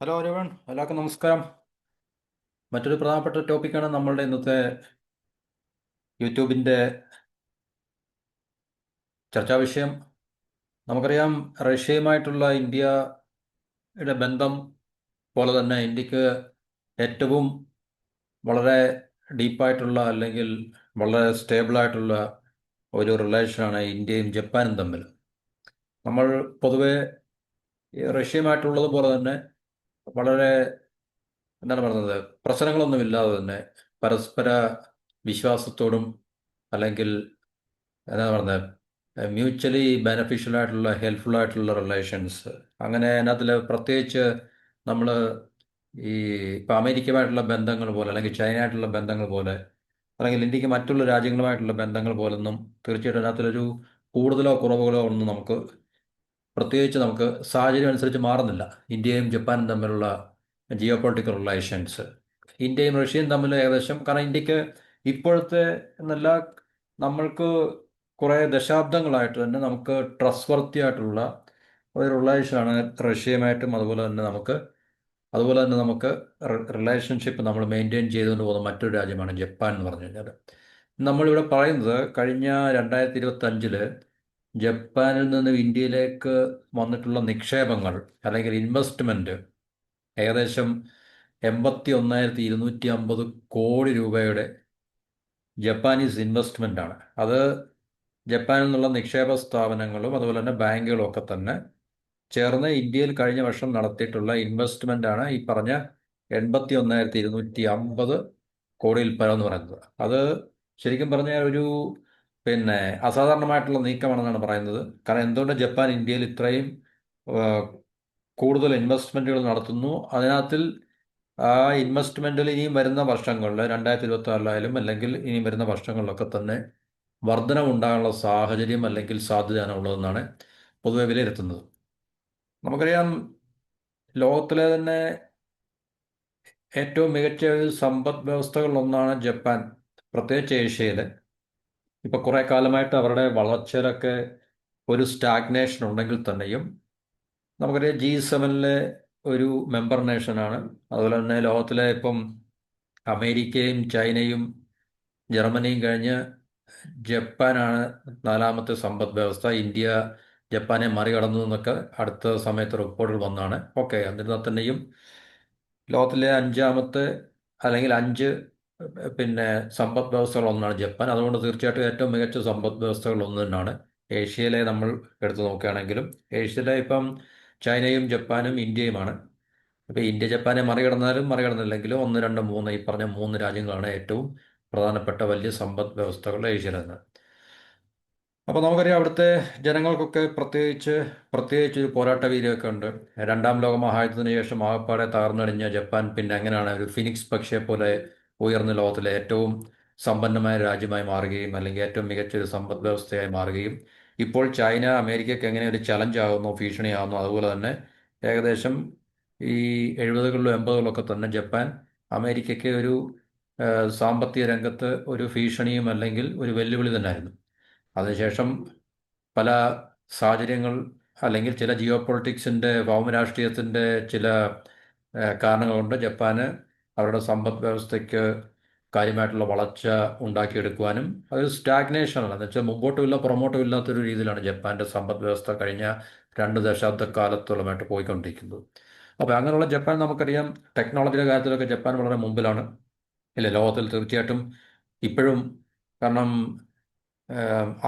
Hello everyone, എല്ലാവർക്കും നമസ്കാരം. മറ്റൊരു പ്രധാനപ്പെട്ട ടോപ്പിക്കാണ് നമ്മളുടെ ഇന്നത്തെ യൂട്യൂബിൻ്റെ ചർച്ചാ വിഷയം. നമുക്കറിയാം, റഷ്യയുമായിട്ടുള്ള ഇന്ത്യയുടെ ബന്ധം പോലെ തന്നെ ഇന്ത്യക്ക് ഏറ്റവും വളരെ ഡീപ്പായിട്ടുള്ള അല്ലെങ്കിൽ വളരെ സ്റ്റേബിളായിട്ടുള്ള ഒരു റിലേഷനാണ് ഇന്ത്യയും ജപ്പാനും തമ്മിൽ. നമ്മൾ പൊതുവെ റഷ്യയുമായിട്ടുള്ളത് പോലെ തന്നെ വളരെ എന്താണ് പറയുന്നത്, പ്രശ്നങ്ങളൊന്നുമില്ലാതെ തന്നെ പരസ്പര വിശ്വാസത്തോടും അല്ലെങ്കിൽ എന്താ പറയുന്നത്, മ്യൂച്വലി ബെനഫിഷ്യൽ ആയിട്ടുള്ള ഹെൽപ്ഫുൾ ആയിട്ടുള്ള റിലേഷൻസ്. അങ്ങനെ അതിനകത്തിൽ പ്രത്യേകിച്ച് നമ്മൾ ഈ ഇപ്പം അമേരിക്കയുമായിട്ടുള്ള ബന്ധങ്ങൾ പോലെ അല്ലെങ്കിൽ ചൈനയായിട്ടുള്ള ബന്ധങ്ങൾ പോലെ അല്ലെങ്കിൽ ഇന്ത്യക്ക് മറ്റുള്ള രാജ്യങ്ങളുമായിട്ടുള്ള ബന്ധങ്ങൾ പോലൊന്നും തീർച്ചയായിട്ടും അതിനകത്തിലൊരു കൂടുതലോ കുറവുകളോ ഒന്നും പ്രത്യേകിച്ച് നമുക്ക് സാഹചര്യം അനുസരിച്ച് മാറുന്നില്ല. ഇന്ത്യയും ജപ്പാനും തമ്മിലുള്ള ജിയോ പൊളിറ്റിക്കൽ റിലേഷൻസ്, ഇന്ത്യയും റഷ്യയും തമ്മിൽ ഏകദേശം, കാരണം ഇന്ത്യക്ക് ഇപ്പോഴത്തെ എന്നല്ല, നമ്മൾക്ക് കുറേ ദശാബ്ദങ്ങളായിട്ട് തന്നെ നമുക്ക് ട്രസ്റ്റ് വർത്തി ആയിട്ടുള്ള ഒരു റിലേഷനാണ് റഷ്യയുമായിട്ടും. അതുപോലെ തന്നെ നമുക്ക് റിലേഷൻഷിപ്പ് നമ്മൾ മെയിൻറ്റെയിൻ ചെയ്തുകൊണ്ട് പോകുന്ന മറ്റൊരു രാജ്യമാണ് ജപ്പാൻ എന്ന് പറഞ്ഞു കഴിഞ്ഞാൽ. നമ്മളിവിടെ പറയുന്നത് കഴിഞ്ഞ 2025 ജപ്പാനിൽ നിന്ന് ഇന്ത്യയിലേക്ക് വന്നിട്ടുള്ള നിക്ഷേപങ്ങൾ അല്ലെങ്കിൽ ഇൻവെസ്റ്റ്മെൻറ്റ് ഏകദേശം 81,250 കോടി രൂപയുടെ ജപ്പാനീസ് ഇൻവെസ്റ്റ്മെൻ്റ് ആണ്. അത് ജപ്പാനിൽ നിന്നുള്ള നിക്ഷേപ സ്ഥാപനങ്ങളും അതുപോലെ തന്നെ ബാങ്കുകളും ഒക്കെ തന്നെ ചേർന്ന് ഇന്ത്യയിൽ കഴിഞ്ഞ വർഷം നടത്തിയിട്ടുള്ള ഇൻവെസ്റ്റ്മെൻ്റ് ആണ് ഈ പറഞ്ഞ 81,250 കോടിയിൽ പരം എന്ന് പറയുന്നത്. അത് ശരിക്കും പറഞ്ഞാൽ ഒരു അസാധാരണമായിട്ടുള്ള നീക്കമാണെന്നാണ് പറയുന്നത്. കാരണം എന്തുകൊണ്ട് ജപ്പാൻ ഇന്ത്യയിൽ ഇത്രയും ആ, കൂടുതൽ ഇൻവെസ്റ്റ്മെൻറ്റുകൾ നടത്തുന്നു, അതിനകത്തിൽ ആ ഇൻവെസ്റ്റ്മെൻറ്റിൽ ഇനിയും വരുന്ന വർഷങ്ങളിൽ 2026 അല്ലെങ്കിൽ ഇനിയും വരുന്ന വർഷങ്ങളിലൊക്കെ തന്നെ വർധനവുണ്ടാകാനുള്ള സാഹചര്യം അല്ലെങ്കിൽ സാധ്യതയാണ് ഉള്ളതെന്നാണ് പൊതുവെ വിലയിരുത്തുന്നത്. നമുക്കറിയാം, ലോകത്തിലെ തന്നെ ഏറ്റവും മികച്ച ഒരു സമ്പദ് വ്യവസ്ഥകളിലൊന്നാണ് ജപ്പാൻ, പ്രത്യേകിച്ച് ഏഷ്യയിൽ. ഇപ്പോൾ കുറേ കാലമായിട്ട് അവരുടെ വളർച്ചയിലൊക്കെ ഒരു സ്റ്റാഗ്നേഷൻ ഉണ്ടെങ്കിൽ തന്നെയും നമുക്കറിയാം G7 ഒരു മെമ്പർ നേഷനാണ്. അതുപോലെ തന്നെ ലോകത്തിലെ ഇപ്പം അമേരിക്കയും ചൈനയും ജർമ്മനിയും കഴിഞ്ഞ് ജപ്പാനാണ് നാലാമത്തെ സമ്പദ് വ്യവസ്ഥ. ഇന്ത്യ ജപ്പാനെ മറികടന്നു എന്നൊക്കെ അടുത്ത സമയത്ത് റിപ്പോർട്ടുകൾ വന്നാണ്. ഓക്കെ, എന്നിരുന്നാൽ തന്നെയും ലോകത്തിലെ അഞ്ചാമത്തെ അല്ലെങ്കിൽ അഞ്ച് പിന്നെ സമ്പദ് വ്യവസ്ഥകളൊന്നാണ് ജപ്പാൻ. അതുകൊണ്ട് തീർച്ചയായിട്ടും ഏറ്റവും മികച്ച സമ്പദ് വ്യവസ്ഥകളൊന്നു തന്നെയാണ്. ഏഷ്യയിലെ നമ്മൾ എടുത്തു നോക്കുകയാണെങ്കിലും ഏഷ്യയിലെ ഇപ്പം ചൈനയും ജപ്പാനും ഇന്ത്യയുമാണ്. അപ്പോൾ ഇന്ത്യ ജപ്പാനെ മറികടന്നാലും മറികടന്നില്ലെങ്കിലും ഒന്ന് രണ്ട് മൂന്ന് ഈ പറഞ്ഞ മൂന്ന് രാജ്യങ്ങളാണ് ഏറ്റവും പ്രധാനപ്പെട്ട വലിയ സമ്പദ് വ്യവസ്ഥകൾ ഏഷ്യയിൽ നിന്ന്. അപ്പോൾ നമുക്കറിയാം, അവിടുത്തെ ജനങ്ങൾക്കൊക്കെ പ്രത്യേകിച്ച് ഒരു പോരാട്ട വീര്യമൊക്കെ ഉണ്ട്. രണ്ടാം ലോക മഹായുദ്ധത്തിന് ശേഷം ആകപ്പാടെ തകർന്നടിഞ്ഞ ജപ്പാൻ പിന്നെ എങ്ങനെയാണ് ഒരു ഫിനിക്സ് പക്ഷിയെ പോലെ ഉയർന്ന ലോകത്തിലെ ഏറ്റവും സമ്പന്നമായ രാജ്യമായി മാറുകയും അല്ലെങ്കിൽ ഏറ്റവും മികച്ചൊരു സമ്പദ് വ്യവസ്ഥയായി മാറുകയും ഇപ്പോൾ ചൈന അമേരിക്കയ്ക്ക് എങ്ങനെ ഒരു ചലഞ്ച് ആകുന്നു, ഭീഷണിയാകുന്നു, അതുപോലെ തന്നെ ഏകദേശം ഈ 70കളിലും 80കളിലൊക്കെ തന്നെ ജപ്പാൻ അമേരിക്കയ്ക്ക് ഒരു സാമ്പത്തിക രംഗത്ത് ഒരു ഭീഷണിയും അല്ലെങ്കിൽ ഒരു വെല്ലുവിളി തന്നെയായിരുന്നു. അതിനുശേഷം പല സാഹചര്യങ്ങൾ അല്ലെങ്കിൽ ചില ജിയോ പൊളിറ്റിക്സിൻ്റെ ഭൗമരാഷ്ട്രീയത്തിൻ്റെ ചില കാരണങ്ങൾ കൊണ്ട് ജപ്പാന് അവരുടെ സമ്പദ് വ്യവസ്ഥയ്ക്ക് കാര്യമായിട്ടുള്ള വളർച്ച ഉണ്ടാക്കിയെടുക്കുവാനും അതൊരു സ്റ്റാഗ്നേഷനാണ്, എന്ന് വെച്ചാൽ മുമ്പോട്ടും ഇല്ല പുറമോട്ടും ഇല്ലാത്തൊരു രീതിയിലാണ് ജപ്പാൻ്റെ സമ്പദ് വ്യവസ്ഥ കഴിഞ്ഞ 2 ദശാബ്ദ കാലത്തോളമായിട്ട് പോയിക്കൊണ്ടിരിക്കുന്നത്. അപ്പോൾ അങ്ങനെയുള്ള ജപ്പാൻ നമുക്കറിയാം, ടെക്നോളജിയുടെ കാര്യത്തിലൊക്കെ ജപ്പാൻ വളരെ മുമ്പിലാണ് ഇല്ലേ ലോകത്തിൽ തീർച്ചയായിട്ടും ഇപ്പോഴും. കാരണം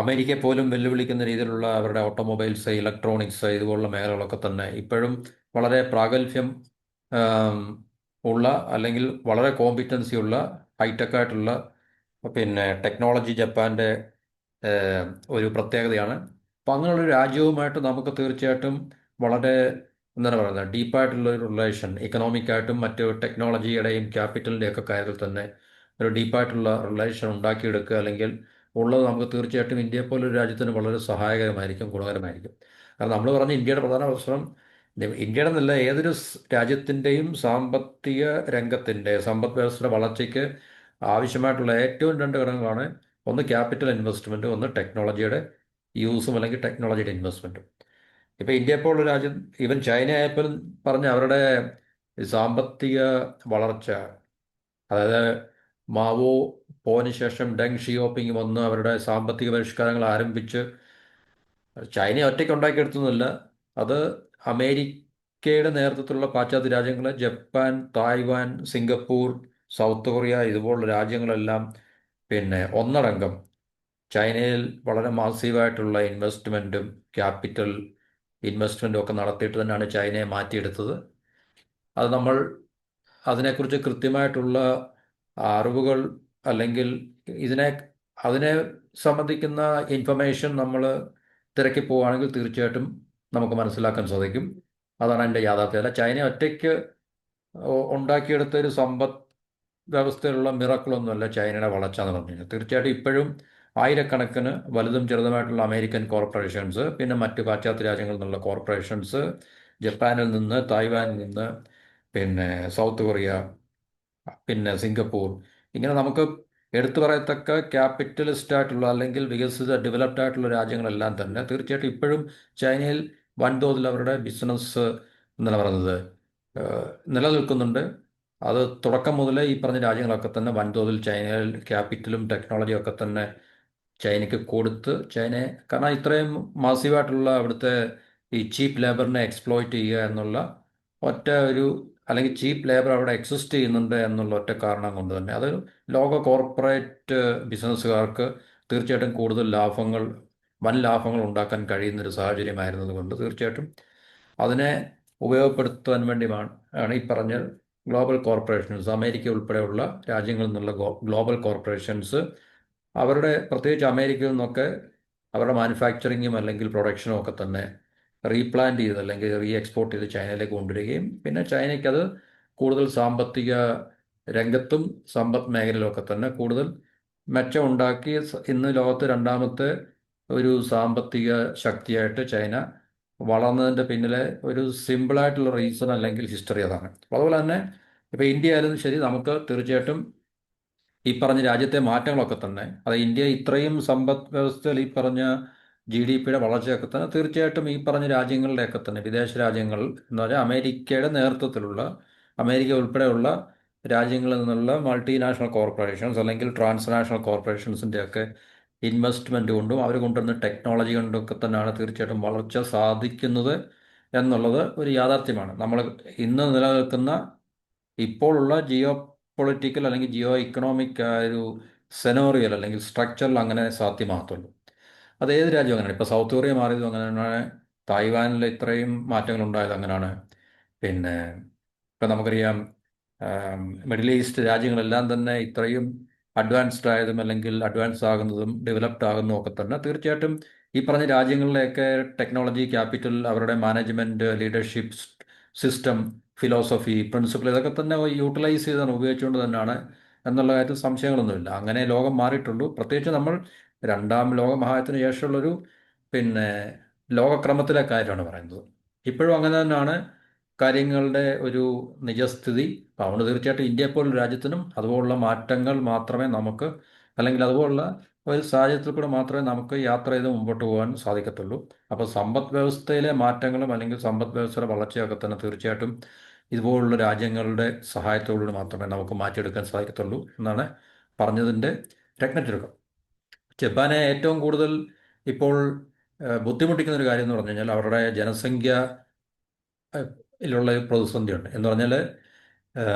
അമേരിക്കയെ പോലും വെല്ലുവിളിക്കുന്ന രീതിയിലുള്ള അവരുടെ ഓട്ടോമൊബൈൽസ്, ഇലക്ട്രോണിക്സ് ഇതുപോലുള്ള മേഖലകളൊക്കെ തന്നെ ഇപ്പോഴും വളരെ പ്രാഗൽഭ്യം ആം, ഉള്ള അല്ലെങ്കിൽ വളരെ കോമ്പിറ്റൻസി ഉള്ള ഹൈടെക് ആയിട്ടുള്ള ടെക്നോളജി ജപ്പാൻ്റെ ഒരു പ്രത്യേകതയാണ്. അപ്പം അങ്ങനെയുള്ളൊരു രാജ്യവുമായിട്ട് നമുക്ക് തീർച്ചയായിട്ടും വളരെ എന്താണ് പറയുന്നത്, ഡീപ്പായിട്ടുള്ള ഒരു റിലേഷൻ, ഇക്കണോമിക്കായിട്ടും മറ്റ് ടെക്നോളജിയുടെയും ക്യാപിറ്റലിൻ്റെയും ഒക്കെ കാര്യത്തിൽ തന്നെ ഒരു ഡീപ്പായിട്ടുള്ള റിലേഷൻ ഉണ്ടാക്കിയെടുക്കുക അല്ലെങ്കിൽ ഉള്ളത് നമുക്ക് തീർച്ചയായിട്ടും ഇന്ത്യയെ പോലൊരു രാജ്യത്തിന് വളരെ സഹായകരമായിരിക്കും, ഗുണകരമായിരിക്കും. കാരണം നമ്മൾ പറഞ്ഞ ഇന്ത്യയുടെ പ്രധാന പ്രശ്നം, ഇന്ത്യയുടെ എന്നല്ല ഏതൊരു രാജ്യത്തിൻ്റെയും സാമ്പത്തിക രംഗത്തിൻ്റെ സമ്പദ് വ്യവസ്ഥയുടെ വളർച്ചയ്ക്ക് ആവശ്യമായിട്ടുള്ള ഏറ്റവും രണ്ട് ഘടകങ്ങളാണ്: ഒന്ന് ക്യാപിറ്റൽ ഇൻവെസ്റ്റ്മെൻറ്റും, ഒന്ന് ടെക്നോളജിയുടെ യൂസും അല്ലെങ്കിൽ ടെക്നോളജിയുടെ ഇൻവെസ്റ്റ്മെൻറ്റും. ഇപ്പോൾ ഇന്ത്യയെ പോലുള്ള രാജ്യം, ഈവൻ ചൈന ആയപ്പോഴും പറഞ്ഞ അവരുടെ ഈ സാമ്പത്തിക വളർച്ച, അതായത് മാവോ പോയതിനു ശേഷം ഡെങ് ഷിയോപിങ് വന്ന് അവരുടെ സാമ്പത്തിക പരിഷ്കാരങ്ങൾ ആരംഭിച്ച് ചൈന ഒറ്റയ്ക്ക് ഉണ്ടാക്കിയെടുത്തൊന്നുമില്ല. അത് അമേരിക്കയുടെ നേതൃത്വത്തിലുള്ള പാശ്ചാത്യ രാജ്യങ്ങൾ, Japan, Taiwan, Singapore, south Korea ഇതുപോലുള്ള രാജ്യങ്ങളെല്ലാം പിന്നെ ഒന്നടങ്കം ചൈനയിൽ വളരെ മാസീവായിട്ടുള്ള ഇൻവെസ്റ്റ്മെൻറ്റും ക്യാപിറ്റൽ ഇൻവെസ്റ്റ്മെൻറ്റും ഒക്കെ നടത്തിയിട്ട് തന്നെയാണ് ചൈനയെ മാറ്റിയെടുത്തത്. അത് നമ്മൾ അതിനെക്കുറിച്ച് കൃത്യമായിട്ടുള്ള അറിവുകൾ അല്ലെങ്കിൽ ഇതിനെ അതിനെ സംബന്ധിക്കുന്ന ഇൻഫർമേഷൻ നമ്മൾ തിരക്കി പോവുകയാണെങ്കിൽ തീർച്ചയായിട്ടും നമുക്ക് മനസ്സിലാക്കാൻ സാധിക്കും. അതാണ് എൻ്റെ യാഥാർത്ഥ്യം. അല്ല ചൈന ഒറ്റയ്ക്ക് ഉണ്ടാക്കിയെടുത്ത ഒരു സമ്പദ് വ്യവസ്ഥയിലുള്ള മിറക്കിളൊന്നുമല്ല ചൈനയുടെ വളർച്ച എന്ന് പറഞ്ഞു കഴിഞ്ഞാൽ. തീർച്ചയായിട്ടും ഇപ്പോഴും ആയിരക്കണക്കിന് വലുതും ചെറുതുമായിട്ടുള്ള അമേരിക്കൻ കോർപ്പറേഷൻസ്, പിന്നെ മറ്റ് പാശ്ചാത്യ രാജ്യങ്ങളിൽ നിന്നുള്ള കോർപ്പറേഷൻസ്, ജപ്പാനിൽ നിന്ന്, തായ്വാനിൽ നിന്ന്, പിന്നെ സൗത്ത് കൊറിയ, പിന്നെ സിംഗപ്പൂർ, ഇങ്ങനെ നമുക്ക് എടുത്തു പറയത്തക്ക ക്യാപിറ്റലിസ്റ്റ് ആയിട്ടുള്ള അല്ലെങ്കിൽ വികസിത ഡെവലപ്ഡ് ആയിട്ടുള്ള രാജ്യങ്ങളെല്ലാം തന്നെ തീർച്ചയായിട്ടും ഇപ്പോഴും ചൈനയിൽ വൻതോതിൽ അവരുടെ ബിസിനസ് എന്താണ് പറയുന്നത് നിലനിൽക്കുന്നുണ്ട്. അത് തുടക്കം മുതലേ ഈ പറഞ്ഞ രാജ്യങ്ങളൊക്കെ തന്നെ വൻതോതിൽ ചൈനയിൽ ക്യാപിറ്റലും ടെക്നോളജിയും ഒക്കെ തന്നെ ചൈനയ്ക്ക് കൊടുത്ത് ചൈനയെ, കാരണം ഇത്രയും മാസീവായിട്ടുള്ള അവിടുത്തെ ഈ ചീപ്പ് ലേബറിനെ എക്സ്പ്ലോയിറ്റ് ചെയ്യുക എന്നുള്ള ഒറ്റ ഒരു, അല്ലെങ്കിൽ ചീപ്പ് ലേബർ അവിടെ എക്സിസ്റ്റ് ചെയ്യുന്നുണ്ട് എന്നുള്ള ഒറ്റ കാരണം കൊണ്ട് തന്നെ അത് ലോക കോർപ്പറേറ്റ് ബിസിനസ്സുകാർക്ക് തീർച്ചയായിട്ടും കൂടുതൽ ലാഭങ്ങൾ, വൻ ലാഭങ്ങൾ ഉണ്ടാക്കാൻ കഴിയുന്നൊരു സാഹചര്യമായിരുന്നത് കൊണ്ട് തീർച്ചയായിട്ടും അതിനെ ഉപയോഗപ്പെടുത്താൻ വേണ്ടിയാണ് ആണ് ഈ പറഞ്ഞ ഗ്ലോബൽ കോർപ്പറേഷൻസ്, അമേരിക്ക ഉൾപ്പെടെയുള്ള രാജ്യങ്ങളിൽ നിന്നുള്ള ഗ്ലോബൽ കോർപ്പറേഷൻസ് അവരുടെ, പ്രത്യേകിച്ച് അമേരിക്കയിൽ നിന്നൊക്കെ അവരുടെ മാനുഫാക്ചറിങ്ങും അല്ലെങ്കിൽ പ്രൊഡക്ഷനും ഒക്കെ തന്നെ റീപ്ലാന്റ് ചെയ്ത് അല്ലെങ്കിൽ റീ എക്സ്പോർട്ട് ചെയ്ത് ചൈനയിലേക്ക് കൊണ്ടുവരികയും പിന്നെ ചൈനയ്ക്കത് കൂടുതൽ സാമ്പത്തിക രംഗത്തും സമ്പദ് മേഖലയിലൊക്കെ തന്നെ കൂടുതൽ മെച്ചമുണ്ടാക്കി ഇന്ന് ലോകത്ത് രണ്ടാമത്തെ ഒരു സാമ്പത്തിക ശക്തിയായിട്ട് ചൈന വളർന്നതിൻ്റെ പിന്നിലെ ഒരു സിമ്പിളായിട്ടുള്ള റീസൺ അല്ലെങ്കിൽ ഹിസ്റ്ററി അതാണ്. അപ്പോൾ അതുപോലെ തന്നെ ഇപ്പോൾ ഇന്ത്യ ആയാലും ശരി, നമുക്ക് തീർച്ചയായിട്ടും ഈ പറഞ്ഞ രാജ്യത്തെ മാറ്റങ്ങളൊക്കെ തന്നെ, അത് ഇന്ത്യ ഇത്രയും സമ്പദ് വ്യവസ്ഥയിൽ ഈ പറഞ്ഞ GDP-യുടെ വളർച്ചയൊക്കെ തന്നെ തീർച്ചയായിട്ടും ഈ പറഞ്ഞ രാജ്യങ്ങളുടെയൊക്കെ തന്നെ വിദേശ രാജ്യങ്ങൾ എന്ന് പറഞ്ഞാൽ അമേരിക്കയുടെ നേതൃത്വത്തിലുള്ള, അമേരിക്ക ഉൾപ്പെടെയുള്ള രാജ്യങ്ങളിൽ നിന്നുള്ള മൾട്ടിനാഷണൽ കോർപ്പറേഷൻസ് അല്ലെങ്കിൽ ട്രാൻസ്നാഷണൽ കോർപ്പറേഷൻസിൻ്റെ ഒക്കെ ഇൻവെസ്റ്റ്മെൻറ്റ് കൊണ്ടും അവർ കൊണ്ടുവരുന്ന ടെക്നോളജി കൊണ്ടൊക്കെ തന്നെയാണ് തീർച്ചയായിട്ടും വളർച്ച സാധിക്കുന്നത് എന്നുള്ളത് ഒരു യാഥാർത്ഥ്യമാണ്. നമ്മൾ ഇന്ന് നിലനിൽക്കുന്ന ഇപ്പോഴുള്ള ജിയോ പൊളിറ്റിക്കൽ അല്ലെങ്കിൽ ജിയോ ഇക്കണോമിക് ഒരു സെനോറിയൽ അല്ലെങ്കിൽ സ്ട്രക്ചറിൽ അങ്ങനെ സാധ്യമാകത്തുള്ളൂ. അത് ഏത് രാജ്യം അങ്ങനെയാണ്. ഇപ്പോൾ സൗത്ത് കൊറിയ മാറിയതും അങ്ങനെയാണ്, തായ്വാനിൽ ഇത്രയും മാറ്റങ്ങൾ ഉണ്ടായത് അങ്ങനെയാണ്. പിന്നെ ഇപ്പം നമുക്കറിയാം മിഡിൽ ഈസ്റ്റ് രാജ്യങ്ങളെല്ലാം തന്നെ ഇത്രയും അഡ്വാൻസ്ഡ് ആയതും അല്ലെങ്കിൽ അഡ്വാൻസ് ആകുന്നതും ഡെവലപ്ഡ് ആകുന്നതും ഒക്കെ തന്നെ തീർച്ചയായിട്ടും ഈ പറഞ്ഞ രാജ്യങ്ങളിലെയൊക്കെ ടെക്നോളജി, ക്യാപിറ്റൽ, അവരുടെ management, leadership system, philosophy, principle ഇതൊക്കെ തന്നെ യൂട്ടിലൈസ് ചെയ്താണ്, ഉപയോഗിച്ചുകൊണ്ട് തന്നെയാണ് എന്നുള്ള കാര്യത്തിൽ സംശയങ്ങളൊന്നുമില്ല. അങ്ങനെ ലോകം മാറിയിട്ടുള്ളൂ. പ്രത്യേകിച്ച് നമ്മൾ രണ്ടാം ലോക മഹായുദ്ധത്തിന് ശേഷമുള്ളൊരു പിന്നെ ലോകക്രമത്തിലെ കാര്യമാണ് പറയുന്നത്. ഇപ്പോഴും അങ്ങനെ തന്നെയാണ് കാര്യങ്ങളുടെ ഒരു നിജസ്ഥിതി. അപ്പോൾ അതുകൊണ്ട് തീർച്ചയായിട്ടും ഇന്ത്യയെ പോലുള്ള രാജ്യത്തിനും അതുപോലുള്ള മാറ്റങ്ങൾ മാത്രമേ നമുക്ക്, അല്ലെങ്കിൽ അതുപോലുള്ള ഒരു സാഹചര്യത്തിൽ കൂടെ മാത്രമേ നമുക്ക് യാത്ര ചെയ്ത് മുമ്പോട്ട് പോകാൻ സാധിക്കത്തുള്ളൂ. അപ്പോൾ സമ്പദ് വ്യവസ്ഥയിലെ മാറ്റങ്ങളും അല്ലെങ്കിൽ സമ്പദ് വ്യവസ്ഥയുടെ വളർച്ചയൊക്കെ തന്നെ തീർച്ചയായിട്ടും ഇതുപോലുള്ള രാജ്യങ്ങളുടെ സഹായത്തോടുകൂടി മാത്രമേ നമുക്ക് മാറ്റിയെടുക്കാൻ സാധിക്കത്തുള്ളൂ എന്നാണ് പറഞ്ഞതിൻ്റെ രത്നച്ചുരുക്കം. ജപ്പാനെ ഏറ്റവും കൂടുതൽ ഇപ്പോൾ ബുദ്ധിമുട്ടിക്കുന്ന ഒരു കാര്യം എന്ന് പറഞ്ഞു കഴിഞ്ഞാൽ അവരുടെ ജനസംഖ്യ ിലുള്ള പ്രതിസന്ധിയുണ്ട്. എന്ന് പറഞ്ഞാൽ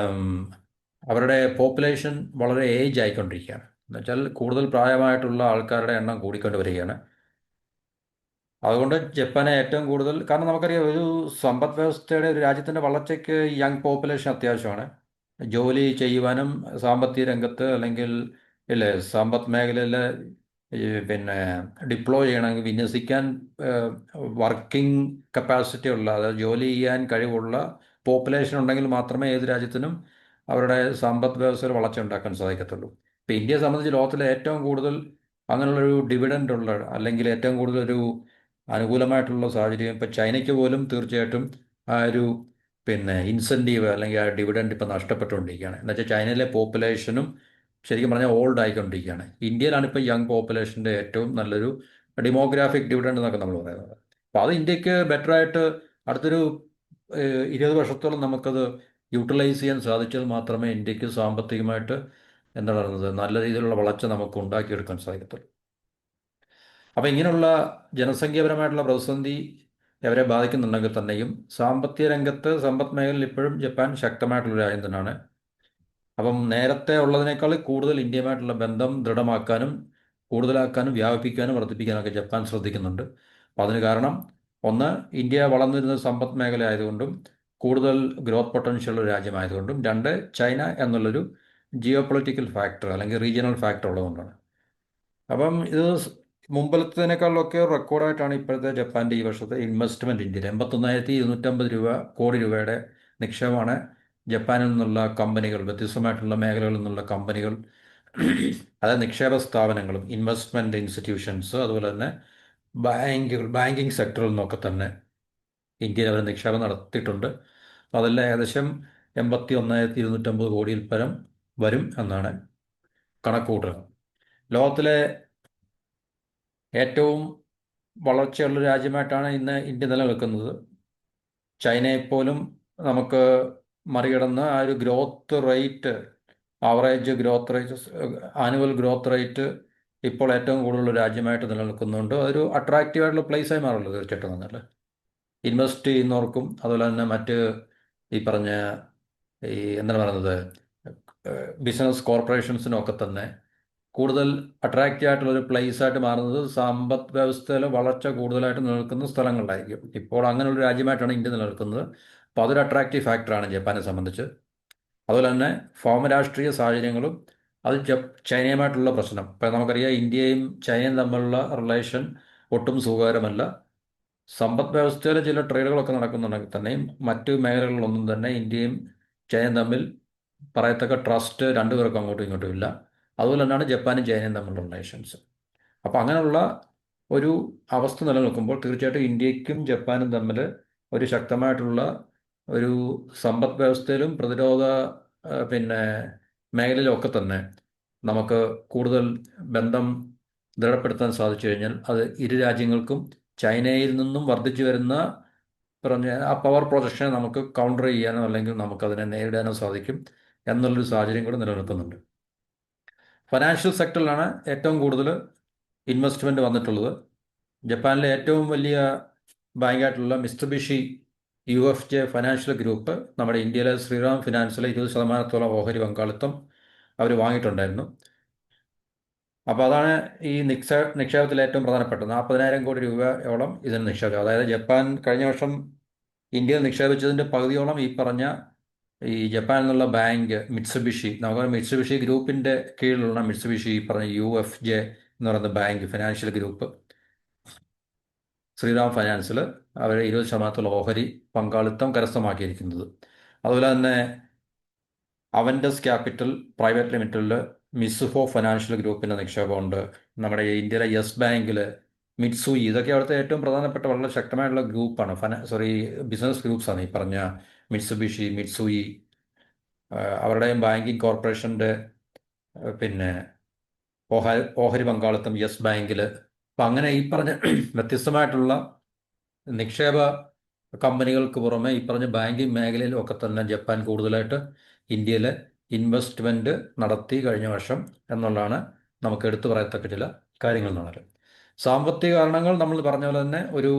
അവരുടെ പോപ്പുലേഷൻ വളരെ ഏജ് ആയിക്കൊണ്ടിരിക്കുകയാണ്. എന്നുവെച്ചാൽ കൂടുതൽ പ്രായമായിട്ടുള്ള ആൾക്കാരുടെ എണ്ണം കൂടിക്കൊണ്ട് വരികയാണ്. അതുകൊണ്ട് ജപ്പാനെ ഏറ്റവും കൂടുതൽ, കാരണം നമുക്കറിയാം ഒരു സമ്പദ് വ്യവസ്ഥയുടെ ഒരു രാജ്യത്തിൻ്റെ വളർച്ചയ്ക്ക് യങ് പോപ്പുലേഷൻ അത്യാവശ്യമാണ്. ജോലി ചെയ്യുവാനും സാമ്പത്തിക രംഗത്ത് അല്ലെങ്കിൽ ഇല്ലേ സമ്പദ് മേഖലയിൽ പിന്നെ ഡിപ്ലോയ് ചെയ്യണമെങ്കിൽ വിന്യസിക്കാൻ വർക്കിംഗ് കപ്പാസിറ്റി ഉള്ള, അതായത് ജോലി ചെയ്യാൻ കഴിവുള്ള പോപ്പുലേഷൻ ഉണ്ടെങ്കിൽ മാത്രമേ ഏത് രാജ്യത്തിനും അവരുടെ സമ്പദ് വ്യവസ്ഥയിൽ വളർച്ച ഉണ്ടാക്കാൻ സാധിക്കത്തുള്ളൂ. ഇപ്പോൾ ഇന്ത്യയെ സംബന്ധിച്ച് ലോകത്തിലെ ഏറ്റവും കൂടുതൽ അങ്ങനെയുള്ളൊരു ഡിവിഡൻ്റ് ഉള്ള അല്ലെങ്കിൽ ഏറ്റവും കൂടുതൽ ഒരു അനുകൂലമായിട്ടുള്ള സാഹചര്യം ഇപ്പോൾ ചൈനയ്ക്ക് പോലും തീർച്ചയായിട്ടും ആ ഒരു പിന്നെ ഇൻസെൻറ്റീവ് അല്ലെങ്കിൽ ആ ഡിവിഡൻഡ് ഇപ്പോൾ നഷ്ടപ്പെട്ടുകൊണ്ടിരിക്കുകയാണ്. എന്നുവെച്ചാൽ ചൈനയിലെ പോപ്പുലേഷനും ശരിക്കും പറഞ്ഞാൽ ഓൾഡ് ആയിക്കൊണ്ടിരിക്കുകയാണ്. ഇന്ത്യയിലാണ് ഇപ്പോൾ യങ് പോപ്പുലേഷൻ്റെ ഏറ്റവും നല്ലൊരു ഡെമോഗ്രാഫിക് ഡിവിഡൻഡ് എന്നൊക്കെ നമ്മൾ പറയുന്നത്. അപ്പോൾ അത് ഇന്ത്യക്ക് ബെറ്ററായിട്ട് അടുത്തൊരു 20 വർഷത്തോളം നമുക്കത് യൂട്ടിലൈസ് ചെയ്യാൻ സാധിച്ചാൽ മാത്രമേ ഇന്ത്യക്ക് സാമ്പത്തികമായിട്ട് എന്താ പറയുന്നത് നല്ല രീതിയിലുള്ള വളർച്ച നമുക്ക് ഉണ്ടാക്കിയെടുക്കാൻ സാധിക്കത്തുള്ളൂ. അപ്പോൾ ഇങ്ങനെയുള്ള ജനസംഖ്യാപരമായിട്ടുള്ള പ്രതിസന്ധി അവരെ ബാധിക്കുന്നുണ്ടെങ്കിൽ തന്നെയും സാമ്പത്തിക രംഗത്ത് സമ്പദ് മേഖലയിൽ ഇപ്പോഴും ജപ്പാൻ ശക്തമായിട്ടുള്ള രാജ്യം തന്നെയാണ്. അപ്പം നേരത്തെ ഉള്ളതിനേക്കാൾ കൂടുതൽ ഇന്ത്യയുമായിട്ടുള്ള ബന്ധം ദൃഢമാക്കാനും കൂടുതലാക്കാനും വ്യാപിപ്പിക്കാനും വർദ്ധിപ്പിക്കാനൊക്കെ ജപ്പാൻ ശ്രദ്ധിക്കുന്നുണ്ട്. അപ്പം അതിന് കാരണം ഒന്ന്, ഇന്ത്യ വളർന്നിരുന്ന സമ്പദ് മേഖല ആയതുകൊണ്ടും കൂടുതൽ ഗ്രോത്ത് പൊട്ടൻഷ്യൽ ഉള്ള രാജ്യമായതുകൊണ്ടും, രണ്ട്, ചൈന എന്നുള്ളൊരു ജിയോ പൊളിറ്റിക്കൽ ഫാക്ടർ അല്ലെങ്കിൽ റീജിയണൽ ഫാക്ടർ ഉള്ളതുകൊണ്ടാണ്. അപ്പം ഇത് മുമ്പലത്തേക്കാളിലൊക്കെ റെക്കോർഡായിട്ടാണ് ഇപ്പോഴത്തെ ജപ്പാൻ്റെ ഈ വർഷത്തെ ഇൻവെസ്റ്റ്മെൻറ്റ് ഇന്ത്യയിൽ 81,250 കോടി രൂപയുടെ നിക്ഷേപമാണ് ജപ്പാനിൽ നിന്നുള്ള കമ്പനികൾ, വ്യത്യസ്തമായിട്ടുള്ള മേഖലകളിൽ നിന്നുള്ള കമ്പനികൾ, അതായത് നിക്ഷേപ സ്ഥാപനങ്ങളും ഇൻവെസ്റ്റ്മെൻറ്റ് ഇൻസ്റ്റിറ്റ്യൂഷൻസ്, അതുപോലെ തന്നെ ബാങ്കിങ് സെക്ടറിൽ നിന്നൊക്കെ തന്നെ ഇന്ത്യയിൽ അവർ നിക്ഷേപം നടത്തിയിട്ടുണ്ട്. അതെല്ലാം ഏകദേശം 81,250 കോടിയിൽ പരം വരും എന്നാണ് കണക്കുകൂട്ടൽ. ലോകത്തിലെ ഏറ്റവും വളർച്ചയുള്ള രാജ്യമായിട്ടാണ് ഇന്ന് ഇന്ത്യ നിലനിൽക്കുന്നത്. ചൈനയെപ്പോലും നമുക്ക് മറികടന്ന് ആ ഒരു growth rate, average growth rate, annual growth rate ഇപ്പോൾ ഏറ്റവും കൂടുതലുള്ള രാജ്യമായിട്ട് നിലനിൽക്കുന്നുണ്ട്. അതൊരു അട്രാക്റ്റീവായിട്ടുള്ള പ്ലേസായി മാറുള്ളൂ തീർച്ചയായിട്ടും എന്നല്ലേ. ഇൻവെസ്റ്റ് ചെയ്യുന്നവർക്കും അതുപോലെ തന്നെ മറ്റ് ഈ പറഞ്ഞ ഈ എന്താണ് പറയുന്നത് ബിസിനസ് കോർപ്പറേഷൻസിനും ഒക്കെ തന്നെ കൂടുതൽ അട്രാക്റ്റീവ് ആയിട്ടുള്ള ഒരു പ്ലേസ് ആയിട്ട് മാറുന്നത് സമ്പദ് വ്യവസ്ഥയിലെ വളർച്ച കൂടുതലായിട്ട് നിലനിൽക്കുന്ന സ്ഥലങ്ങളിലായിരിക്കും. ഇപ്പോൾ അങ്ങനെയുള്ള രാജ്യമായിട്ടാണ് ഇന്ത്യ നിലനിൽക്കുന്നത്. അപ്പോൾ അതൊരു അട്രാക്റ്റീവ് ഫാക്ടറാണ് ജപ്പാനെ സംബന്ധിച്ച്. അതുപോലെ തന്നെ ഭൗമരാഷ്ട്രീയ സാഹചര്യങ്ങളും അത് ചൈനയുമായിട്ടുള്ള പ്രശ്നം. ഇപ്പം നമുക്കറിയാം ഇന്ത്യയും ചൈനയും തമ്മിലുള്ള റിലേഷൻ ഒട്ടും സുഖകരമല്ല. സമ്പദ് വ്യവസ്ഥയിൽ ചില ട്രേഡുകളൊക്കെ നടക്കുന്നുണ്ടെങ്കിൽ തന്നെയും മറ്റു മേഖലകളിലൊന്നും തന്നെ ഇന്ത്യയും ചൈനയും തമ്മിൽ പറയത്തക്ക ട്രസ്റ്റ് രണ്ടുപേർക്കും അങ്ങോട്ടും ഇങ്ങോട്ടും ഇല്ല. അതുപോലെ തന്നെയാണ് ജപ്പാനും ചൈനയും തമ്മിലുള്ള റിലേഷൻസ്. അപ്പോൾ അങ്ങനെയുള്ള ഒരു അവസ്ഥ നിലനിൽക്കുമ്പോൾ തീർച്ചയായിട്ടും ഇന്ത്യക്കും ജപ്പാനും തമ്മിൽ ഒരു ശക്തമായിട്ടുള്ള ഒരു സമ്പദ് വ്യവസ്ഥയിലും പ്രതിരോധ പിന്നെ മേഖലയിലൊക്കെ തന്നെ നമുക്ക് കൂടുതൽ ബന്ധം ദൃഢപ്പെടുത്താൻ സാധിച്ചു കഴിഞ്ഞാൽ അത് ഇരു രാജ്യങ്ങൾക്കും ചൈനയിൽ നിന്നും വർദ്ധിച്ചു വരുന്ന പറഞ്ഞ ആ പവർ പ്രൊജക്ഷനെ നമുക്ക് കൗണ്ടർ ചെയ്യാനോ അല്ലെങ്കിൽ നമുക്കതിനെ നേരിടാനോ സാധിക്കും എന്നുള്ളൊരു സാഹചര്യം കൂടെ നിലനിൽക്കുന്നുണ്ട്. ഫിനാൻഷ്യൽ സെക്ടറിലാണ് ഏറ്റവും കൂടുതൽ ഇൻവെസ്റ്റ്മെൻറ്റ് വന്നിട്ടുള്ളത്. ജപ്പാനിലെ ഏറ്റവും വലിയ ബാങ്കായിട്ടുള്ള മിത്സുബിഷി UFJ ഫിനാൻഷ്യൽ ഗ്രൂപ്പ് നമ്മുടെ ഇന്ത്യയിലെ ശ്രീറാം ഫിനാൻസിലെ 20% ഓഹരി പങ്കാളിത്തം അവർ വാങ്ങിയിട്ടുണ്ടായിരുന്നു. അപ്പോൾ അതാണ് ഈ നിക്ഷേപത്തിൽ ഏറ്റവും പ്രധാനപ്പെട്ടത്. 40,000 കോടി രൂപയോളം ഇതിന് നിക്ഷേപിച്ചു. അതായത് ജപ്പാൻ കഴിഞ്ഞ വർഷം ഇന്ത്യയിൽ നിക്ഷേപിച്ചതിൻ്റെ പകുതിയോളം ഈ പറഞ്ഞ ഈ ജപ്പാനിൽ നിന്നുള്ള ബാങ്ക് മിത്സുബിഷി, നമുക്ക് മിത്സുബിഷി ഗ്രൂപ്പിൻ്റെ കീഴിലുള്ള മിത്സുബിഷി ഈ പറഞ്ഞ UFJ എന്ന് പറയുന്ന ബാങ്ക് ഫിനാൻഷ്യൽ ഗ്രൂപ്പ് ശ്രീറാം ഫൈനാൻസിൽ അവർ 20% ഓഹരി പങ്കാളിത്തം കരസ്ഥമാക്കിയിരിക്കുന്നത്. അതുപോലെ തന്നെ അവൻഡസ് ക്യാപിറ്റൽ പ്രൈവറ്റ് ലിമിറ്റഡിൽ മിസുഹോ ഫിനാൻഷ്യൽ ഗ്രൂപ്പിൻ്റെ നിക്ഷേപമുണ്ട്. നമ്മുടെ ഇന്ത്യയിലെ യെസ് ബാങ്കിൽ മിറ്റ്സുയി, ഇതൊക്കെ അവിടുത്തെ ഏറ്റവും പ്രധാനപ്പെട്ട വളരെ ശക്തമായിട്ടുള്ള ഗ്രൂപ്പാണ്. ബിസിനസ് ഗ്രൂപ്പ്സാണ് ഈ പറഞ്ഞ മിറ്റ്സുബിഷി, മിറ്റ്സുയി. അവരുടെയും ബാങ്കിങ് കോർപ്പറേഷൻ്റെ പിന്നെ ഓഹരി പങ്കാളിത്തം യെസ് ബാങ്കിൽ. അപ്പം അങ്ങനെ ഈ പറഞ്ഞ വ്യത്യസ്തമായിട്ടുള്ള നിക്ഷേപ കമ്പനികൾക്ക് പുറമെ ഈ പറഞ്ഞ ബാങ്കിങ് മേഖലയിലും ഒക്കെ തന്നെ ജപ്പാൻ കൂടുതലായിട്ട് ഇന്ത്യയിൽ ഇൻവെസ്റ്റ്മെൻറ്റ് നടത്തി കഴിഞ്ഞ വർഷം എന്നുള്ളതാണ് നമുക്ക് എടുത്തു പറയത്തക്ക ചില കാര്യങ്ങൾ നടക്കും. സാമ്പത്തിക കാരണങ്ങൾ നമ്മൾ പറഞ്ഞ പോലെ തന്നെ ഒരു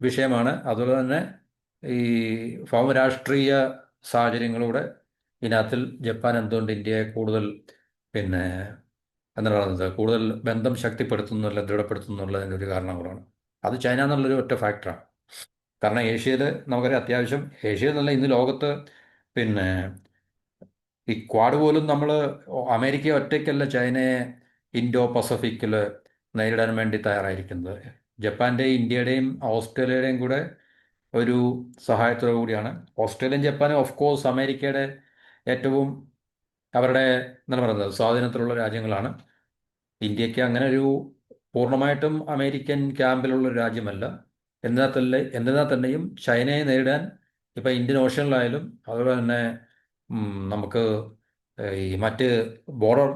വിഷയമാണ്. അതുപോലെ തന്നെ ഈ ഭൗമരാഷ്ട്രീയ സാഹചര്യങ്ങളിലൂടെ ഇതിനകത്തിൽ ജപ്പാൻ എന്തുകൊണ്ട് ഇന്ത്യയെ കൂടുതൽ പിന്നെ എന്താ പറയുന്നത് കൂടുതൽ ബന്ധം ശക്തിപ്പെടുത്തുന്നില്ല, ദൃഢപ്പെടുത്തുന്നുള്ളതിൻ്റെ ഒരു കാരണം കൂടാണ്. അത് ചൈന എന്നുള്ളൊരു ഒറ്റ ഫാക്ടറാണ്. കാരണം ഏഷ്യയിൽ നമുക്കറിയാം അത്യാവശ്യം, ഏഷ്യയിൽ നിന്നല്ല ഇന്ന് ലോകത്ത് പിന്നെ ഈ ക്വാഡ് പോലും നമ്മൾ അമേരിക്ക ഒറ്റയ്ക്കല്ല ചൈനയെ ഇൻഡോ പസഫിക്കിൽ നേരിടാൻ വേണ്ടി തയ്യാറായിരിക്കുന്നത്. ജപ്പാൻ്റെയും ഇന്ത്യയുടെയും ഓസ്ട്രേലിയയുടെയും കൂടെ ഒരു സഹായത്തോടു കൂടിയാണ്. ഓസ്ട്രേലിയയും ജപ്പാനും ഓഫ് കോഴ്സ് അമേരിക്കയുടെ ഏറ്റവും അവരുടെ എന്താണ് പറയുന്നത് സ്വാധീനത്തിലുള്ള രാജ്യങ്ങളാണ്. ഇന്ത്യക്ക് അങ്ങനെ ഒരു പൂർണ്ണമായിട്ടും അമേരിക്കൻ ക്യാമ്പിലുള്ള ഒരു രാജ്യമല്ല. എന്നിരുന്നാൽ തന്നെയും ചൈനയെ നേരിടാൻ ഇപ്പം ഇന്ത്യൻ ഓഷ്യനിലായാലും അതുപോലെ തന്നെ നമുക്ക് ഈ മറ്റ് ബോർഡർ